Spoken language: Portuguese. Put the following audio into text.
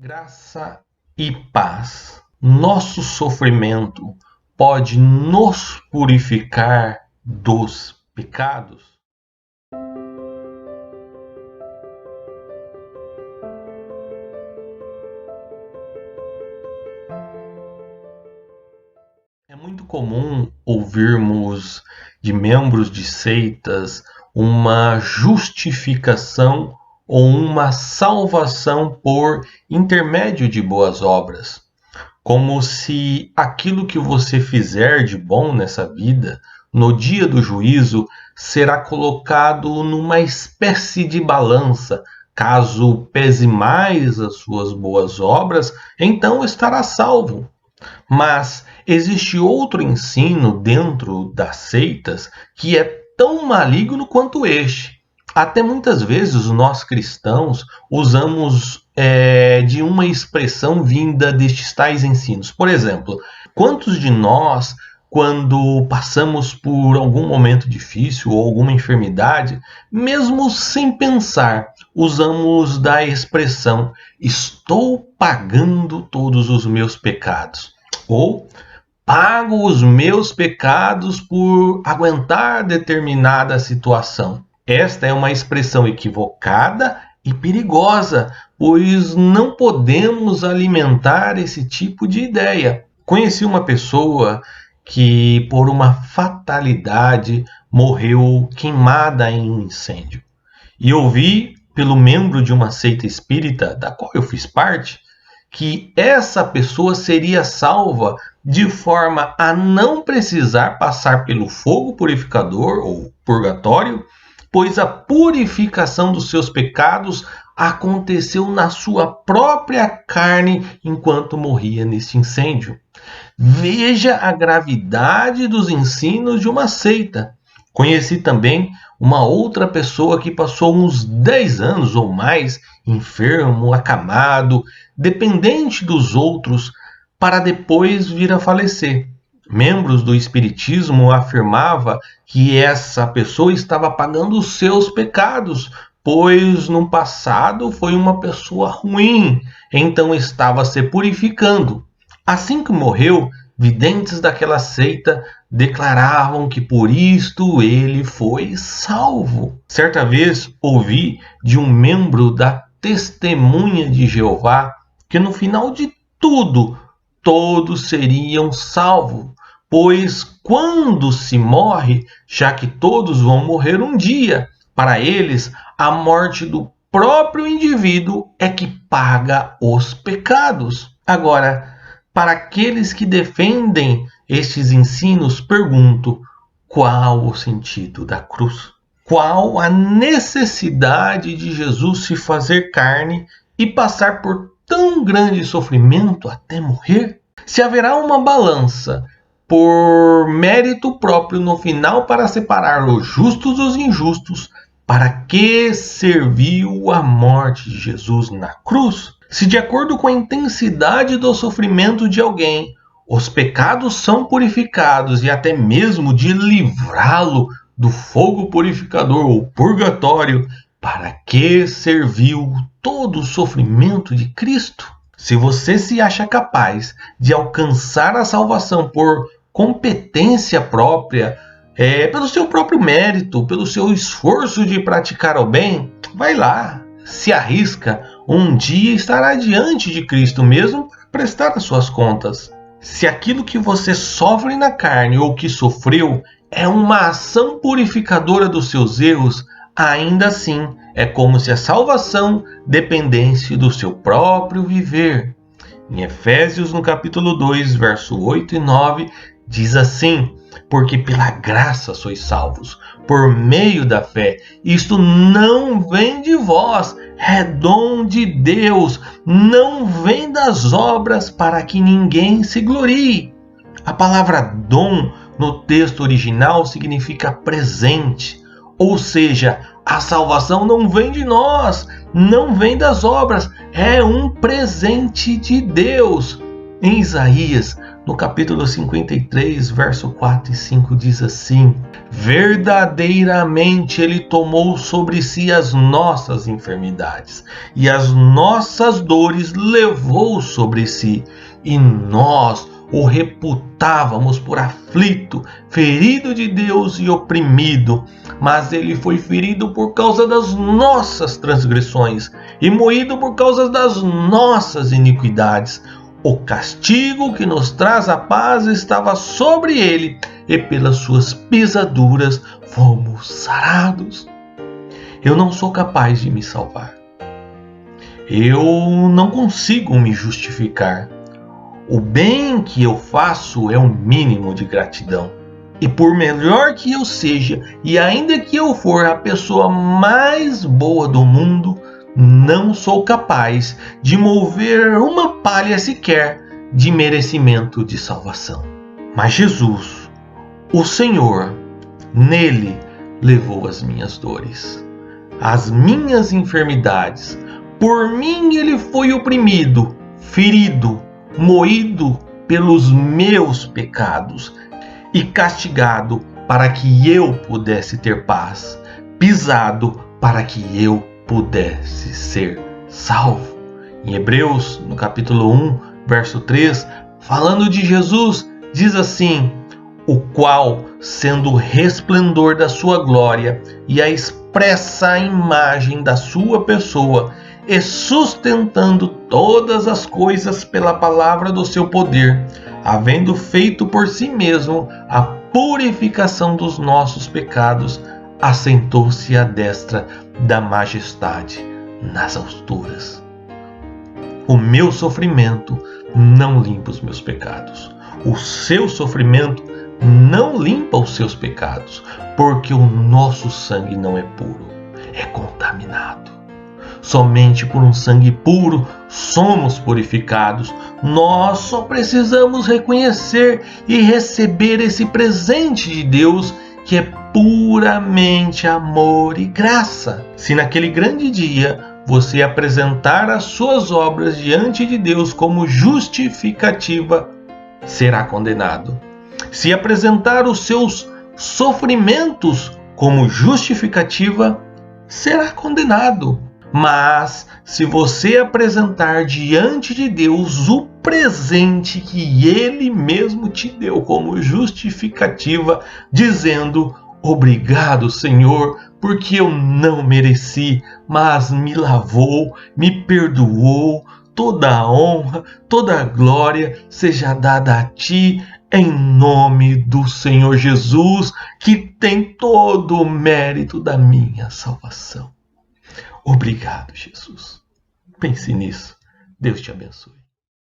Graça e paz. Nosso sofrimento pode nos purificar dos pecados? É muito comum ouvirmos de membros de seitas uma justificação ou uma salvação por intermédio de boas obras, como se aquilo que você fizer de bom nessa vida, no dia do juízo, será colocado numa espécie de balança. Caso pese mais as suas boas obras, então estará salvo. Mas existe outro ensino dentro das seitas que é tão maligno quanto este. Até muitas vezes nós cristãos usamos de uma expressão vinda destes tais ensinos. Por exemplo, quantos de nós, quando passamos por algum momento difícil ou alguma enfermidade, mesmo sem pensar, usamos da expressão "estou pagando todos os meus pecados", ou "pago os meus pecados por aguentar determinada situação"? Esta é uma expressão equivocada e perigosa, pois não podemos alimentar esse tipo de ideia. Conheci uma pessoa que, por uma fatalidade, morreu queimada em um incêndio. E ouvi, pelo membro de uma seita espírita, da qual eu fiz parte, que essa pessoa seria salva de forma a não precisar passar pelo fogo purificador ou purgatório, pois a purificação dos seus pecados aconteceu na sua própria carne enquanto morria nesse incêndio. Veja a gravidade dos ensinos de uma seita. Conheci também uma outra pessoa que passou uns 10 anos ou mais enfermo, acamado, dependente dos outros, para depois vir a falecer. Membros do espiritismo afirmavam que essa pessoa estava pagando os seus pecados, pois no passado foi uma pessoa ruim, então estava se purificando. Assim que morreu, videntes daquela seita declaravam que por isto ele foi salvo. Certa vez ouvi de um membro da Testemunha de Jeová que no final de tudo, todos seriam salvos, pois quando se morre, já que todos vão morrer um dia, para eles a morte do próprio indivíduo é que paga os pecados. Agora, para aqueles que defendem estes ensinos, pergunto: qual o sentido da cruz? Qual a necessidade de Jesus se fazer carne e passar por tão grande sofrimento até morrer? Se haverá uma balança por mérito próprio no final para separar os justos dos injustos, para que serviu a morte de Jesus na cruz? Se de acordo com a intensidade do sofrimento de alguém, os pecados são purificados e até mesmo de livrá-lo do fogo purificador ou purgatório, para que serviu todo o sofrimento de Cristo? Se você se acha capaz de alcançar a salvação por competência própria, pelo seu próprio mérito, pelo seu esforço de praticar o bem, vai lá, se arrisca, um dia estará diante de Cristo mesmo para prestar as suas contas. Se aquilo que você sofre na carne ou que sofreu é uma ação purificadora dos seus erros, ainda assim é como se a salvação dependesse do seu próprio viver. Em Efésios, no capítulo 2, verso 8 e 9, diz assim: porque pela graça sois salvos, por meio da fé. Isto não vem de vós, é dom de Deus, não vem das obras, para que ninguém se glorie. A palavra dom no texto original significa presente, ou seja, a salvação não vem de nós, não vem das obras, é um presente de Deus. Em Isaías, no capítulo 53, verso 4 e 5 diz assim: verdadeiramente ele tomou sobre si as nossas enfermidades e as nossas dores levou sobre si, e nós o reputávamos por aflito, ferido de Deus e oprimido, mas ele foi ferido por causa das nossas transgressões e moído por causa das nossas iniquidades. O castigo que nos traz a paz estava sobre ele, e pelas suas pisaduras fomos sarados. Eu não sou capaz de me salvar. Eu não consigo me justificar. O bem que eu faço é o mínimo de gratidão. E por melhor que eu seja, e ainda que eu for a pessoa mais boa do mundo, não sou capaz de mover uma palha sequer de merecimento de salvação. Mas Jesus, o Senhor, nele levou as minhas dores, as minhas enfermidades. Por mim ele foi oprimido, ferido, moído pelos meus pecados e castigado para que eu pudesse ter paz, pisado para que eu pudesse ser salvo. Em Hebreus, no capítulo 1, verso 3, falando de Jesus, diz assim: o qual, sendo o resplendor da sua glória e a expressa imagem da sua pessoa, e sustentando todas as coisas pela palavra do seu poder, havendo feito por si mesmo a purificação dos nossos pecados, assentou-se à destra da majestade nas alturas. O meu sofrimento não limpa os meus pecados. O seu sofrimento não limpa os seus pecados, porque o nosso sangue não é puro, é contaminado. Somente por um sangue puro somos purificados. Nós só precisamos reconhecer e receber esse presente de Deus, que é puramente amor e graça. Se naquele grande dia você apresentar as suas obras diante de Deus como justificativa, será condenado. Se apresentar os seus sofrimentos como justificativa, será condenado. Mas se você apresentar diante de Deus o presente que Ele mesmo te deu como justificativa, dizendo: obrigado, Senhor, porque eu não mereci, mas me lavou, me perdoou, toda a honra, toda a glória seja dada a Ti, em nome do Senhor Jesus, que tem todo o mérito da minha salvação. Obrigado, Jesus. Pense nisso. Deus te abençoe.